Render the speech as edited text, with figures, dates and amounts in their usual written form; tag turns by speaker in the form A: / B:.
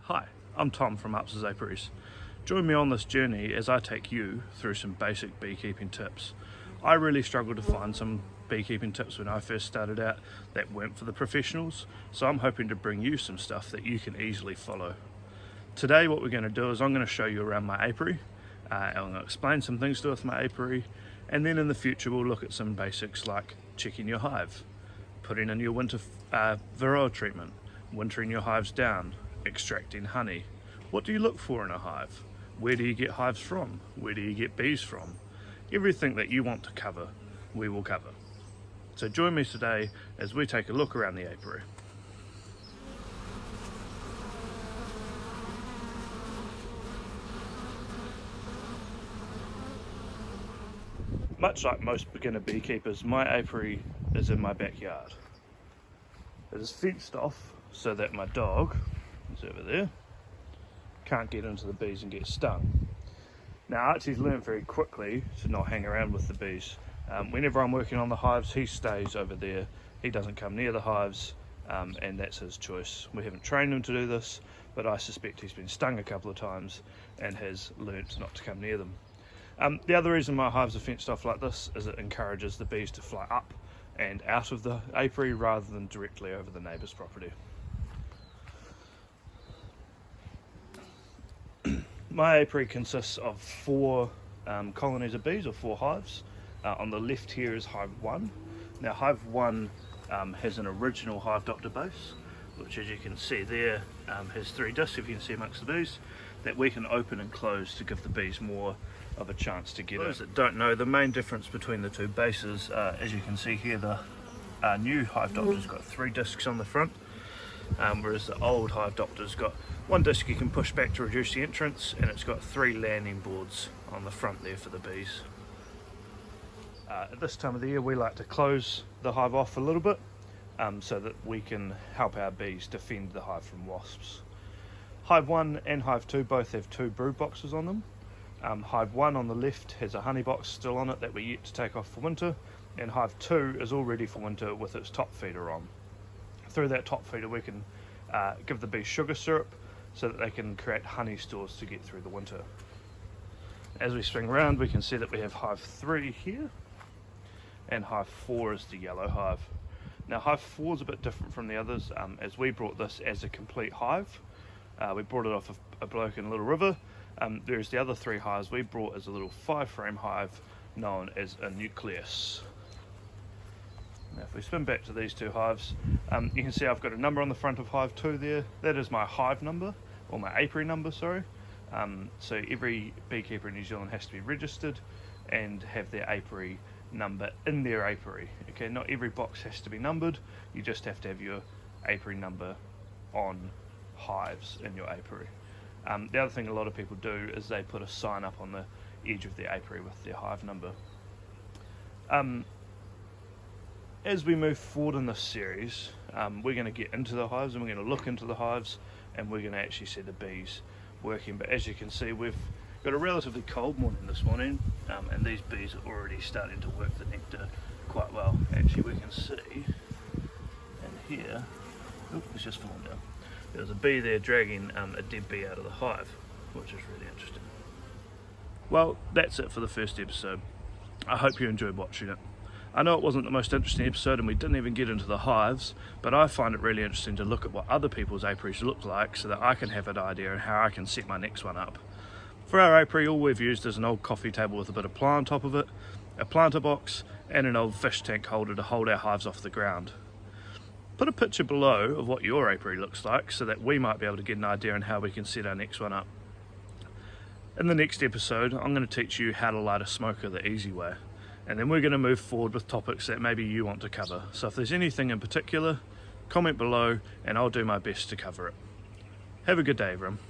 A: Hi, I'm Tom from Ups's Apiaries. Join me on this journey as I take you through some basic beekeeping tips. I really struggled to find some beekeeping tips when I first started out that weren't for the professionals, so I'm hoping to bring you some stuff that you can easily follow. Today what we're going to do is I'm going to show you around my apiary, I'm going to explain some things to do with my apiary, and then in the future we'll look at some basics like checking your hive, putting in your winter varroa treatment, wintering your hives down, extracting honey. What do you look for in a hive? Where do you get hives from? Where do you get bees from? Everything that you want to cover, we will cover. So join me today as we take a look around the apiary. Much like most beginner beekeepers, my apiary is in my backyard. It is fenced off so that my dog, who's over there, can't get into the bees and get stung. Now Archie's learned very quickly to not hang around with the bees. Whenever I'm working on the hives, he stays over there. He doesn't come near the hives, and that's his choice. We haven't trained him to do this, but I suspect he's been stung a couple of times and has learnt not to come near them. The other reason my hives are fenced off like this is it encourages the bees to fly up and out of the apiary rather than directly over the neighbour's property. My apiary consists of 4 colonies of bees, or 4 hives. On the left here is hive 1. Now hive 1 has an original hive doctor base, which as you can see there has 3 discs, if you can see amongst the bees, that we can open and close to give the bees more of a chance to get in. For those that don't know, the main difference between the 2 bases, as you can see here, the new hive doctor's got 3 discs on the front, whereas the old hive doctor's got 1 disc you can push back to reduce the entrance, and it's got 3 landing boards on the front there for the bees. At this time of the year we like to close the hive off a little bit so that we can help our bees defend the hive from wasps. Hive 1 and hive 2 both have 2 brood boxes on them. Hive 1 on the left has a honey box still on it that we're yet to take off for winter, and hive 2 is all ready for winter with its top feeder on. Through that top feeder we can give the bees sugar syrup so that they can create honey stores to get through the winter. As we swing around we can see that we have hive 3 here, and hive 4 is the yellow hive. Now hive 4 is a bit different from the others, as we brought this as a complete hive. We brought it off of a bloke in Little River, whereas the other 3 hives we brought as a little 5-frame hive known as a nucleus. Now if we spin back to these 2 hives, you can see I've got a number on the front of hive 2 there. That is my hive number, or my apiary number, sorry. So every beekeeper in New Zealand has to be registered and have their apiary number in their apiary. Okay, not every box has to be numbered, you just have to have your apiary number on hives in your apiary. The other thing a lot of people do is they put a sign up on the edge of their apiary with their hive number. As we move forward in this series, we're going to get into the hives and we're going to look into the hives and we're going to actually see the bees working. But as you can see, we've got a relatively cold morning this morning, and these bees are already starting to work the nectar quite well. Actually we can see in here, it's just fallen down, there's a bee there dragging a dead bee out of the hive, which is really interesting. Well, that's it for the first episode. I hope you enjoyed watching it. I know it wasn't the most interesting episode and we didn't even get into the hives, but I find it really interesting to look at what other people's apiaries look like so that I can have an idea of how I can set my next one up. For our apiary, all we've used is an old coffee table with a bit of plant on top of it, a planter box, and an old fish tank holder to hold our hives off the ground. Put a picture below of what your apiary looks like so that we might be able to get an idea on how we can set our next one up. In the next episode, I'm going to teach you how to light a smoker the easy way. And then we're going to move forward with topics that maybe you want to cover. So if there's anything in particular, comment below and I'll do my best to cover it. Have a good day, everyone.